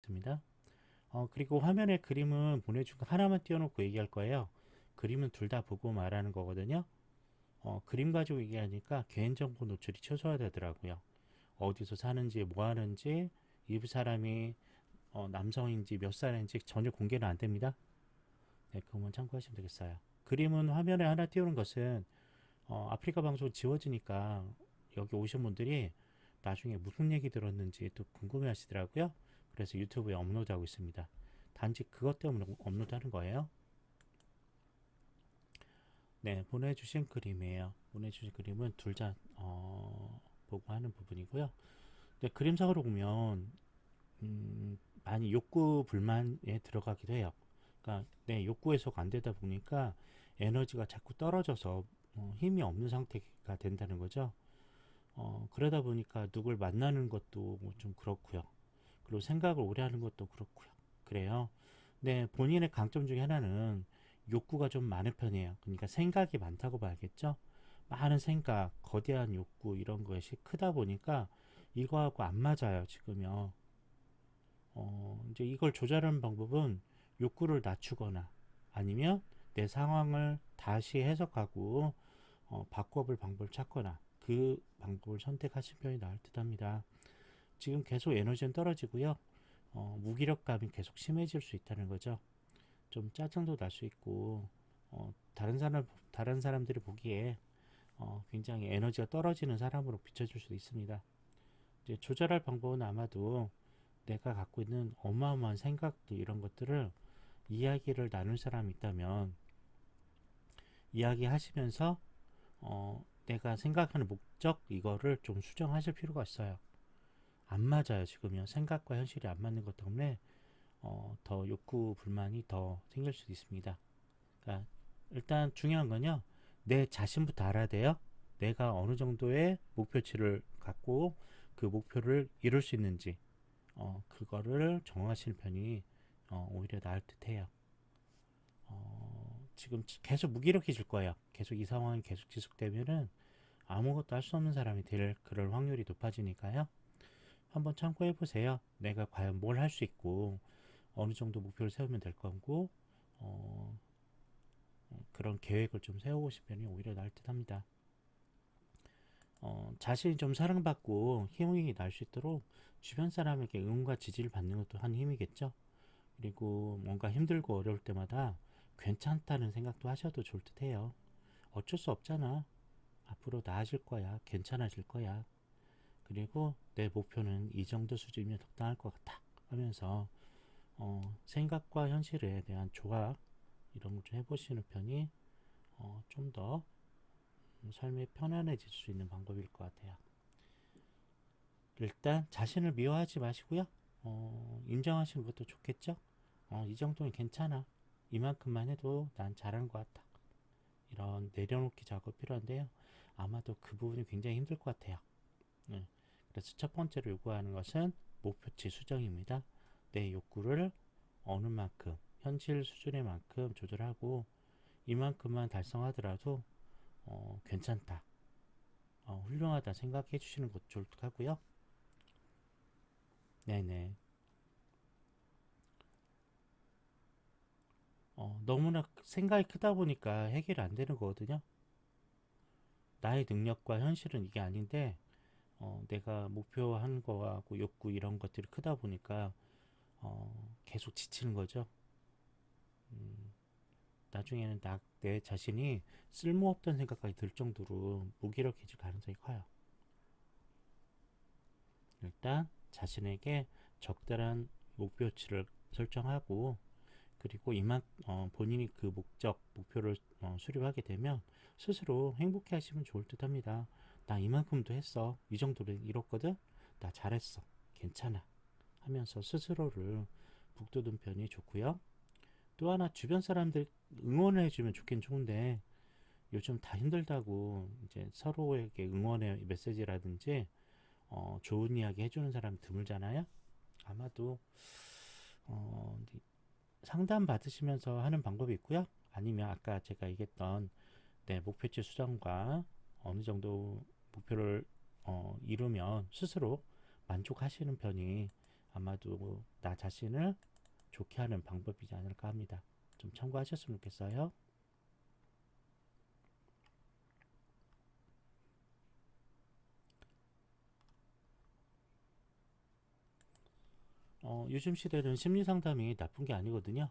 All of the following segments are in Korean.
있습니다. 그리고 화면에 그림은 보내준 거 하나만 띄워놓고 얘기할 거예요. 그림은 둘 다 보고 말하는 거거든요. 그림 가지고 얘기하니까 개인정보 노출이 최소화되더라고요. 어디서 사는지, 뭐 하는지, 이 사람이 남성인지 몇 살인지 전혀 공개는 안 됩니다. 네, 그것만 참고하시면 되겠어요. 그림은 화면에 하나 띄우는 것은 아프리카 방송 지워지니까 여기 오신 분들이 나중에 무슨 얘기 들었는지 또 궁금해 하시더라고요. 그래서 유튜브에 업로드하고 있습니다. 단지 그것 때문에 업로드하는 거예요. 네, 보내주신 그림이에요. 보내주신 그림은 둘 다 보고 하는 부분이고요. 근데 그림상으로 보면 많이 욕구 불만에 들어가기도 해요. 그러니까 내 욕구 해소가 안 되다 보니까 에너지가 자꾸 떨어져서 힘이 없는 상태가 된다는 거죠. 그러다 보니까 누굴 만나는 것도 좀 그렇고요. 그리고 생각을 오래 하는 것도 그렇고요. 그래요. 네, 본인의 강점 중에 하나는 욕구가 좀 많은 편이에요. 그러니까 생각이 많다고 봐야겠죠. 많은 생각, 거대한 욕구 이런 것이 크다 보니까 이거하고 안 맞아요, 지금요. 이제 이걸 조절하는 방법은 욕구를 낮추거나 아니면 내 상황을 다시 해석하고 바꿔볼 방법을 찾거나 그 방법을 선택하신 편이 나을 듯 합니다. 지금 계속 에너지는 떨어지고요. 무기력감이 계속 심해질 수 있다는 거죠. 좀 짜증도 날 수 있고, 다른 사람들이 보기에 굉장히 에너지가 떨어지는 사람으로 비춰질 수도 있습니다. 이제 조절할 방법은 아마도 내가 갖고 있는 어마어마한 생각들 이런 것들을 이야기를 나눌 사람이 있다면 이야기하시면서 내가 생각하는 목적 이거를 좀 수정하실 필요가 있어요. 안 맞아요 지금요. 생각과 현실이 안 맞는 것 때문에 더 욕구 불만이 더 생길 수도 있습니다. 그러니까 일단 중요한 건요. 내 자신부터 알아야 돼요. 내가 어느 정도의 목표치를 갖고 그 목표를 이룰 수 있는지 그거를 정하시는 편이 오히려 나을 듯해요. 지금 계속 무기력해질 거예요. 계속 이 상황이 계속 지속되면은 아무것도 할 수 없는 사람이 될 그럴 확률이 높아지니까요. 한번 참고해 보세요. 내가 과연 뭘 할 수 있고 어느 정도 목표를 세우면 될 거고 어, 그런 계획을 좀 세워보신 편이 오히려 나을 듯합니다. 자신이 좀 사랑받고 힘이 날 수 있도록 주변 사람에게 응원과 지지를 받는 것도 한 힘이겠죠. 그리고 뭔가 힘들고 어려울 때마다 괜찮다는 생각도 하셔도 좋을 듯해요. 어쩔 수 없잖아. 앞으로 나아질 거야. 괜찮아질 거야. 그리고 내 목표는 이 정도 수준이면 적당할 것 같아. 하면서 생각과 현실에 대한 조화 이런 걸 좀 해보시는 편이 좀 더 삶이 편안해질 수 있는 방법일 것 같아요. 일단 자신을 미워하지 마시고요. 인정하시는 것도 좋겠죠. 이 정도는 괜찮아. 이만큼만 해도 난 잘한 것 같다. 이런 내려놓기 작업 필요한데요. 아마도 그 부분이 굉장히 힘들 것 같아요. 네. 그래서 첫 번째로 요구하는 것은 목표치 수정입니다. 내 욕구를 어느 만큼, 현실 수준의 만큼 조절하고 이만큼만 달성하더라도 괜찮다, 훌륭하다 생각해 주시는 것도 좋을 것 같고요. 네네. 너무나 생각이 크다 보니까 해결이 안 되는 거거든요. 나의 능력과 현실은 이게 아닌데 내가 목표한 거하고 욕구 이런 것들이 크다 보니까 계속 지치는 거죠. 음, 나중에는 내 자신이 쓸모없다는 생각까지 들 정도로 무기력해질 가능성이 커요. 일단 자신에게 적절한 목표치를 설정하고 그리고 본인이 그 목표를 수립하게 되면 스스로 행복해 하시면 좋을 듯 합니다. 나 이만큼도 했어. 이 정도로 이뤘거든? 나 잘했어. 괜찮아. 하면서 스스로를 북돋은 편이 좋고요. 또 하나 주변 사람들 응원을 해주면 좋긴 좋은데 요즘 다 힘들다고 이제 서로에게 응원의 메시지라든지 좋은 이야기 해주는 사람이 드물잖아요. 아마도 어, 상담 받으시면서 하는 방법이 있고요. 아니면 아까 제가 얘기했던 목표치 수정과 어느 정도 목표를 이루면 스스로 만족하시는 편이 아마도 나 자신을 좋게 하는 방법이지 않을까 합니다. 좀 참고하셨으면 좋겠어요. 요즘 시대는 심리 상담이 나쁜 게 아니거든요.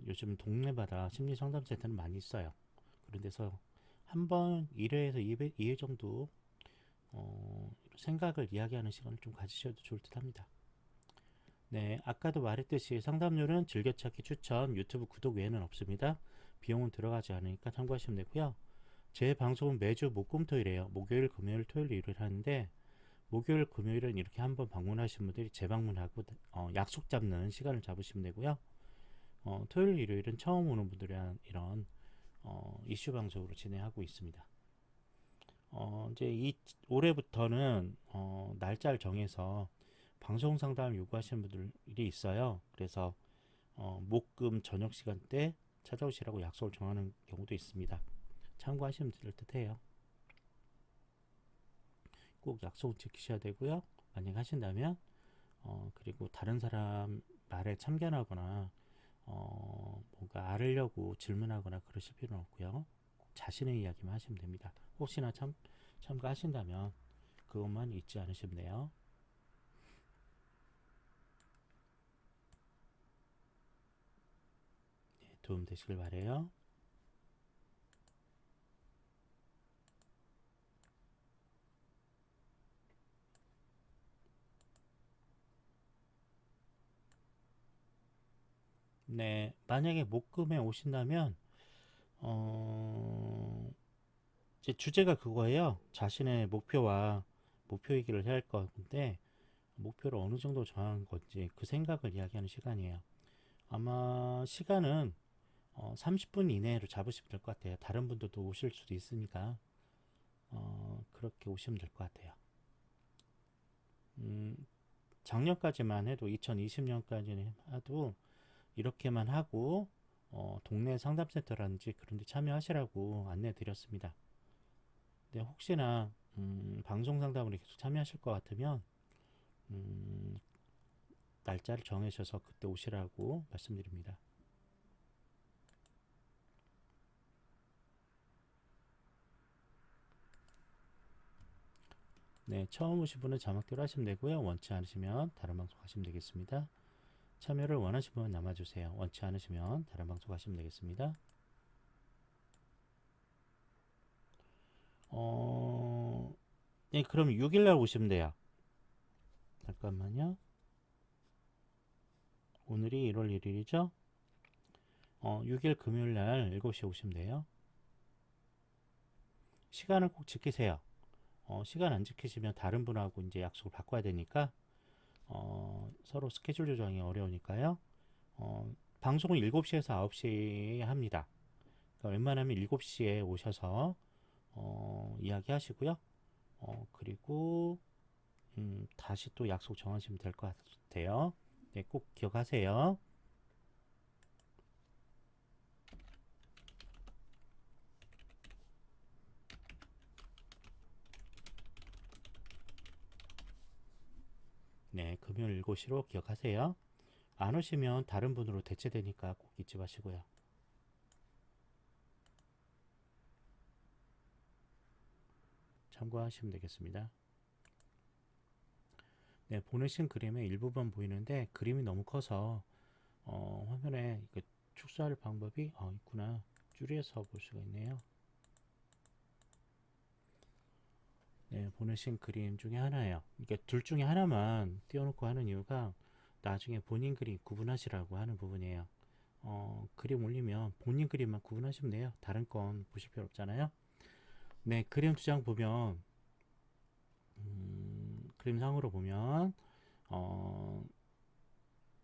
요즘 동네마다 심리 상담 센터는 많이 있어요. 그런 데서 한번 1회에서 2회 정도 생각을 이야기하는 시간을 좀 가지셔도 좋을 듯 합니다. 네, 아까도 말했듯이 상담료는 즐겨찾기 추천, 유튜브 구독 외에는 없습니다. 비용은 들어가지 않으니까 참고하시면 되고요. 제 방송은 매주 목금토일이에요. 목요일, 금요일, 토요일, 일요일 하는데 목요일, 금요일은 이렇게 한번 방문하신 분들이 재방문하고 약속 잡는 시간을 잡으시면 되고요. 토요일, 일요일은 처음 오는 분들이랑 이런 이슈 방송으로 진행하고 있습니다. 이제 올해부터는 날짜를 정해서 방송 상담을 요구하시는 분들이 있어요. 그래서 목금 저녁 시간대 찾아오시라고 약속을 정하는 경우도 있습니다. 참고하시면 될 듯해요. 꼭 약속을 지키셔야 되고요. 만약 하신다면 그리고 다른 사람 말에 참견하거나 뭔가 알으려고 질문하거나 그러실 필요는 없고요. 꼭 자신의 이야기만 하시면 됩니다. 혹시나 참가하신다면 그것만 잊지 않으시면 돼요. 네, 도움 되시길 바래요. 네, 만약에 목금에 오신다면 이제 주제가 그거예요. 자신의 목표와 목표 얘기를 해야 할 건데 목표를 어느 정도 정한 건지 그 생각을 이야기하는 시간이에요. 아마 시간은 30분 이내로 잡으시면 될 것 같아요. 다른 분들도 오실 수도 있으니까 그렇게 오시면 될 것 같아요. 음, 작년까지만 해도 2020년까지는 해도 이렇게만 하고 동네 상담센터라든지 그런 데 참여하시라고 안내 드렸습니다. 근데 혹시나 방송 상담으로 계속 참여하실 것 같으면 음, 날짜를 정하셔서 그때 오시라고 말씀드립니다. 네, 처음 오신 분은 자막대로 하시면 되고요. 원치 않으시면 다른 방송 하시면 되겠습니다. 참여를 원하시면 남아주세요. 원치 않으시면 다른 방송 하시면 되겠습니다. 네, 그럼 6일날 오시면 돼요. 잠깐만요. 오늘이 1월 1일이죠? 6일 금요일날 7시에 오시면 돼요. 시간을 꼭 지키세요. 시간 안 지키시면 다른 분하고 이제 약속을 바꿔야 되니까 서로 스케줄 조정이 어려우니까요. 방송은 7시에서 9시에 합니다. 그러니까 웬만하면 7시에 오셔서 이야기하시고요. 그리고 다시 또 약속 정하시면 될 것 같아요. 네, 꼭 기억하세요. 네, 금요일 7시로 기억하세요. 안 오시면 다른 분으로 대체되니까 꼭 잊지 마시고요. 참고하시면 되겠습니다. 네, 보내신 그림의 일부분 보이는데 그림이 너무 커서 화면에 축소할 방법이 있구나. 줄여서 볼 수가 있네요. 네, 보내신 그림 중에 하나예요. 이게 둘 중에 하나만 띄워놓고 하는 이유가 나중에 본인 그림 구분하시라고 하는 부분이에요. 그림 올리면 본인 그림만 구분하시면 돼요. 다른 건 보실 필요 없잖아요. 네, 그림 두 장 보면 그림상으로 보면 어,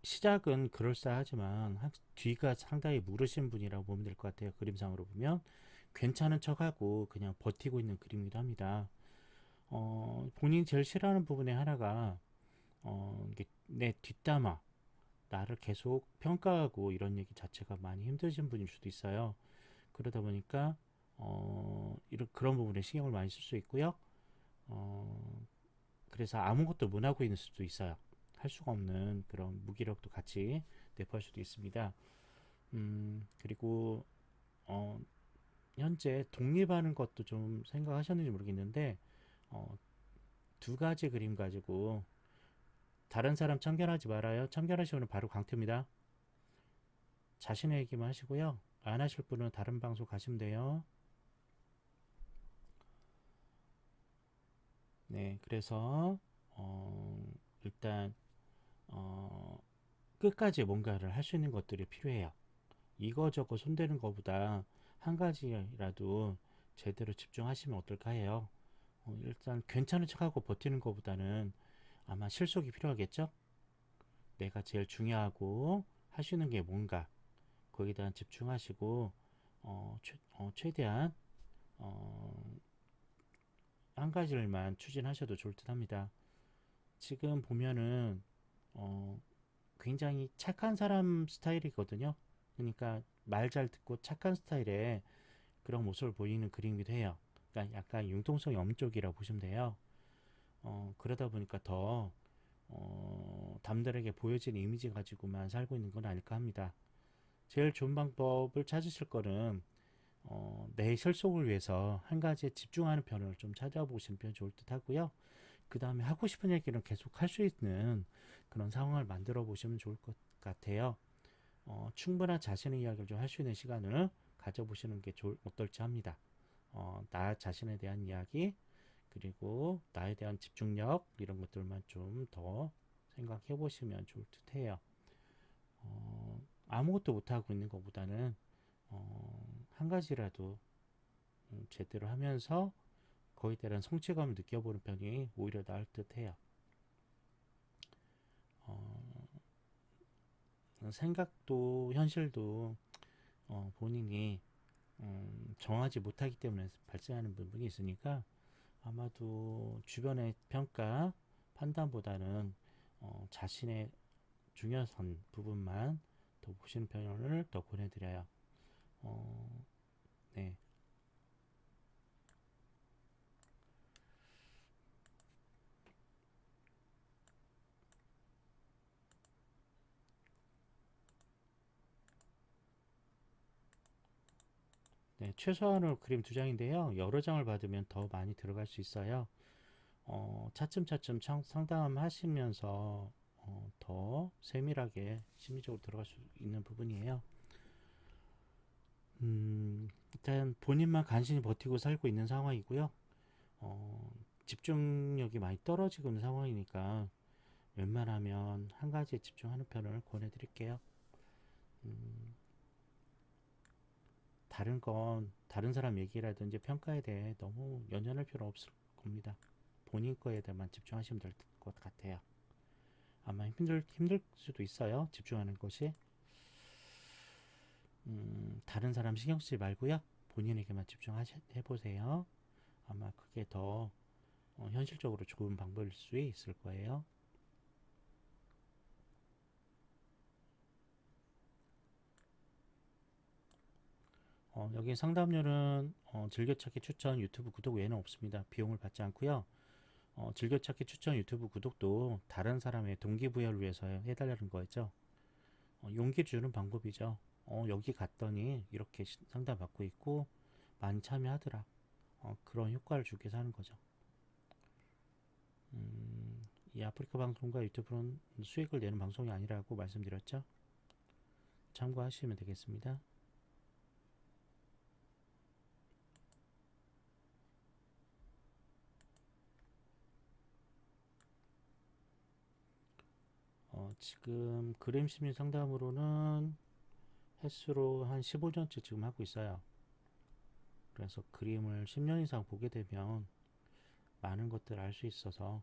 시작은 그럴싸하지만 뒤가 상당히 무르신 분이라고 보면 될 것 같아요. 그림상으로 보면 괜찮은 척하고 그냥 버티고 있는 그림이기도 합니다. 본인이 제일 싫어하는 부분의 하나가 이게 내 뒷담화, 나를 계속 평가하고 이런 얘기 자체가 많이 힘드신 분일 수도 있어요. 그러다 보니까 그런 부분에 신경을 많이 쓸 수 있고요. 그래서 아무것도 못 하고 있는 수도 있어요. 할 수가 없는 그런 무기력도 같이 내포할 수도 있습니다. 그리고 어, 현재 독립하는 것도 좀 생각하셨는지 모르겠는데 어, 두 가지 그림 가지고 다른 사람 참견하지 말아요. 참견하시면 바로 강퇴입니다. 자신의 얘기만 하시고요. 안 하실 분은 다른 방송 가시면 돼요. 네, 그래서 일단 어, 끝까지 뭔가를 할 수 있는 것들이 필요해요. 이거저거 손대는 것보다 한 가지라도 제대로 집중하시면 어떨까 해요. 일단 괜찮은 척하고 버티는 것보다는 아마 실속이 필요하겠죠? 내가 제일 중요하고 할 수 있는 게 뭔가 거기에 대한 집중하시고 최대한 어, 한 가지를만 추진하셔도 좋을 듯 합니다. 지금 보면은 어, 굉장히 착한 사람 스타일이거든요. 그러니까 말 잘 듣고 착한 스타일의 그런 모습을 보이는 그림이기도 해요. 그러니까 약간 융통성이 없는 쪽이라고 보시면 돼요. 그러다 보니까 더 남들에게 보여지는 이미지 가지고만 살고 있는 건 아닐까 합니다. 제일 좋은 방법을 찾으실 거는 내 실속을 위해서 한 가지에 집중하는 편을 좀 찾아보시는 편이 좋을 듯 하고요. 그 다음에 하고 싶은 얘기를 계속 할 수 있는 그런 상황을 만들어 보시면 좋을 것 같아요. 충분한 자신의 이야기를 좀 할 수 있는 시간을 가져보시는 게 어떨지 합니다. 나 자신에 대한 이야기, 그리고 나에 대한 집중력, 이런 것들만 좀 더 생각해 보시면 좋을 듯 해요. 아무것도 못하고 있는 것보다는 한 가지라도 제대로 하면서 거기에 대한 성취감을 느껴보는 편이 오히려 나을 듯 해요. 생각도 현실도 본인이 정하지 못하기 때문에 발생하는 부분이 있으니까 아마도 주변의 평가, 판단보다는 자신의 중요한 부분만 더 보시는 편을 더 권해드려요. 어, 네. 네, 최소한으로 그림 두 장인데요. 여러 장을 받으면 더 많이 들어갈 수 있어요. 차츰차츰 상담하시면서 더 세밀하게 심리적으로 들어갈 수 있는 부분이에요. 일단 본인만 간신히 버티고 살고 있는 상황이고요. 어, 집중력이 많이 떨어지고 있는 상황이니까 웬만하면 한 가지에 집중하는 편을 권해드릴게요. 음, 다른 사람 얘기라든지 평가에 대해 너무 연연할 필요 없을 겁니다. 본인 거에 대해만 집중하시면 될 것 같아요. 아마 힘들 수도 있어요. 집중하는 것이. 다른 사람 신경 쓰지 말고요. 본인에게만 집중해보세요. 아마 그게 더 현실적으로 좋은 방법일 수 있을 거예요. 여기 상담료는 즐겨찾기 추천 유튜브 구독 외에는 없습니다. 비용을 받지 않고요. 즐겨찾기 추천 유튜브 구독도 다른 사람의 동기부여를 위해서 해달라는 거죠. 용기 주는 방법이죠. 여기 갔더니 이렇게 상담받고 있고 많이 참여하더라. 그런 효과를 주기 위해서 하는 거죠. 이 아프리카 방송과 유튜브는 수익을 내는 방송이 아니라고 말씀드렸죠. 참고하시면 되겠습니다. 지금 그림 심리 상담으로는 횟수로 한 15년째 지금 하고 있어요. 그래서 그림을 10년 이상 보게 되면 많은 것들을 알 수 있어서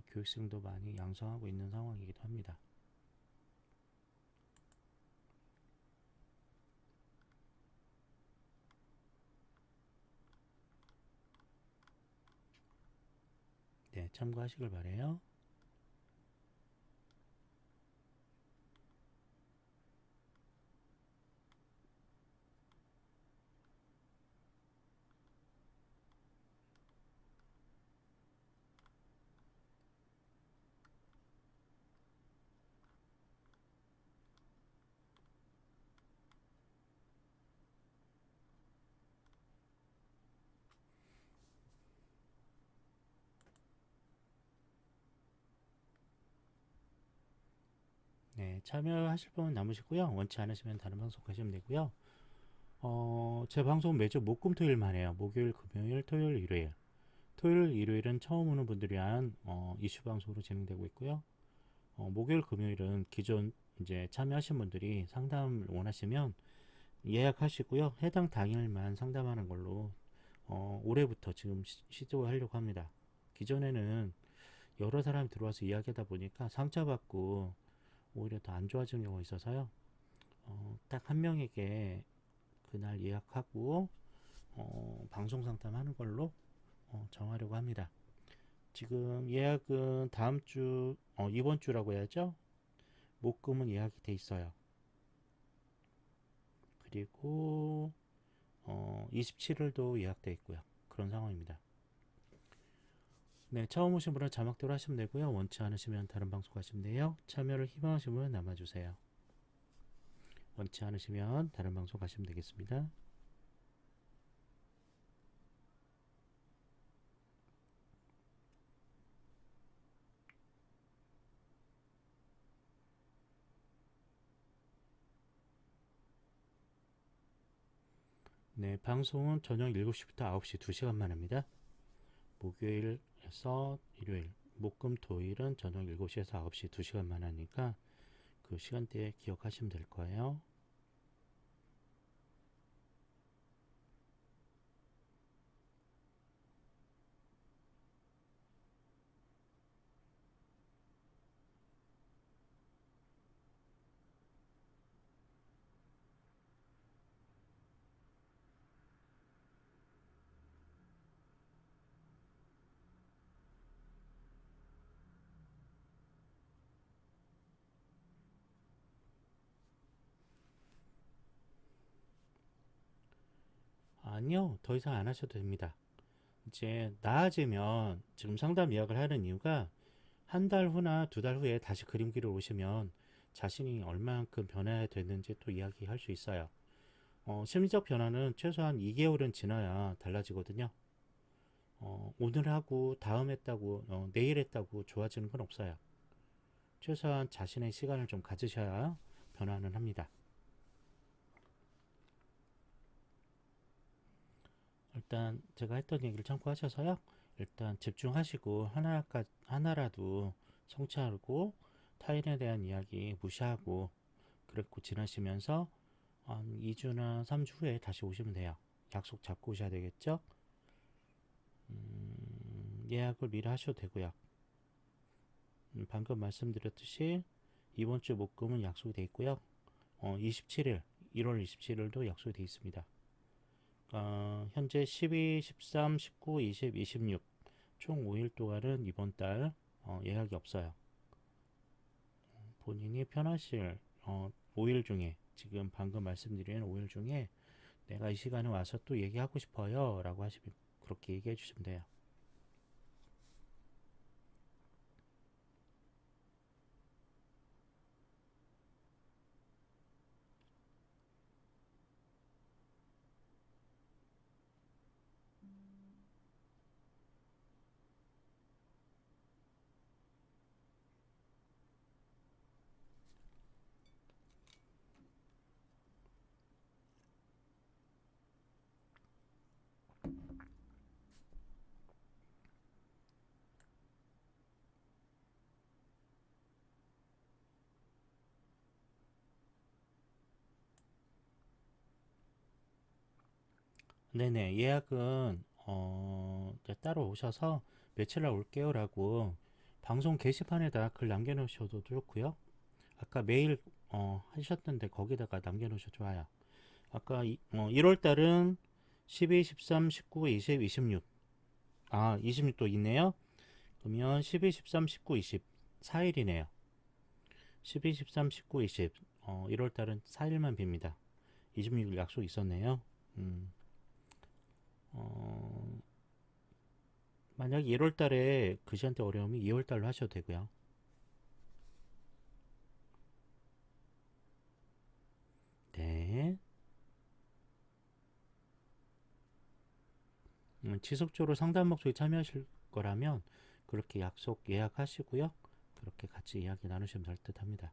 교육생도 많이 양성하고 있는 상황이기도 합니다. 네, 참고하시길 바래요. 네, 참여하실 분은 남으시고요. 원치 않으시면 다른 방송 가시면 되고요. 제 방송 매주 목, 금, 토일만 해요. 목요일, 금요일, 토요일, 일요일. 토요일, 일요일은 처음 오는 분들을 위한 이슈 방송으로 진행되고 있고요. 목요일, 금요일은 기존 이제 참여하신 분들이 상담을 원하시면 예약하시고요. 해당 당일만 상담하는 걸로 올해부터 지금 시도하려고 합니다. 기존에는 여러 사람이 들어와서 이야기하다 보니까 상처 받고 오히려 더 안 좋아지는 경우가 있어서요. 딱 한 명에게 그날 예약하고 방송 상담하는 걸로 정하려고 합니다. 지금 예약은 다음 주, 이번 주라고 해야죠. 목금은 예약이 돼 있어요. 그리고 27일도 예약돼 있고요. 그런 상황입니다. 네, 처음 오신 분은 자막대로 하시면 되고요. 원치 않으시면 다른 방송 하시면 돼요. 참여를 희망하시는 분은 남아주세요. 원치 않으시면 다른 방송 가시면 되겠습니다. 네, 방송은 저녁 7시부터 9시 2시간만 합니다. 목요일에서 일요일, 목금 토일은 저녁 7시에서 9시 2시간만 하니까 그 시간대에 기억하시면 될 거예요. 아니요, 더 이상 안 하셔도 됩니다. 이제 나아지면 지금 상담 예약을 하는 이유가 한 달 후나 2달 후에 다시 그림기를 오시면 자신이 얼만큼 변화됐는지 또 이야기할 수 있어요. 심리적 변화는 최소한 2개월은 지나야 달라지거든요. 오늘 하고 다음 했다고 내일 했다고 좋아지는 건 없어요. 최소한 자신의 시간을 좀 가지셔야 변화는 합니다. 일단 제가 했던 얘기를 참고하셔서요. 일단 집중하시고 하나라도 성취하고 타인에 대한 이야기 무시하고 그렇고 지나시면서 한 2주나 3주 후에 다시 오시면 돼요. 약속 잡고 오셔야 되겠죠? 예약을 미리 하셔도 되고요. 방금 말씀드렸듯이 이번 주 목금은 약속이 돼 있고요. 27일, 1월 27일도 약속이 돼 있습니다. 현재 12, 13, 19, 20, 26 총 5일 동안은 이번 달 예약이 없어요. 본인이 편하실 5일 중에 지금 방금 말씀드린 5일 중에 내가 이 시간에 와서 또 얘기하고 싶어요 라고 하시면 그렇게 얘기해 주시면 돼요. 네네, 예약은 따로 오셔서 며칠 날 올게요 라고 방송 게시판에다 글 남겨놓으셔도 좋고요. 아까 메일 하셨던데 거기다가 남겨놓으셔도 좋아요. 아까 1월 달은 12, 13, 19, 20, 26 26도 있네요. 그러면 12, 13, 19, 20 4일이네요. 12, 13, 19, 20 1월 달은 4일만 빕니다. 26일 약속 있었네요. 어, 만약 1월 달에 그 시간대 어려우면 2월 달로 하셔도 되고요. 네. 지속적으로 상담 목소리 참여하실 거라면 그렇게 약속 예약하시고요. 그렇게 같이 이야기 나누시면 될 듯 합니다.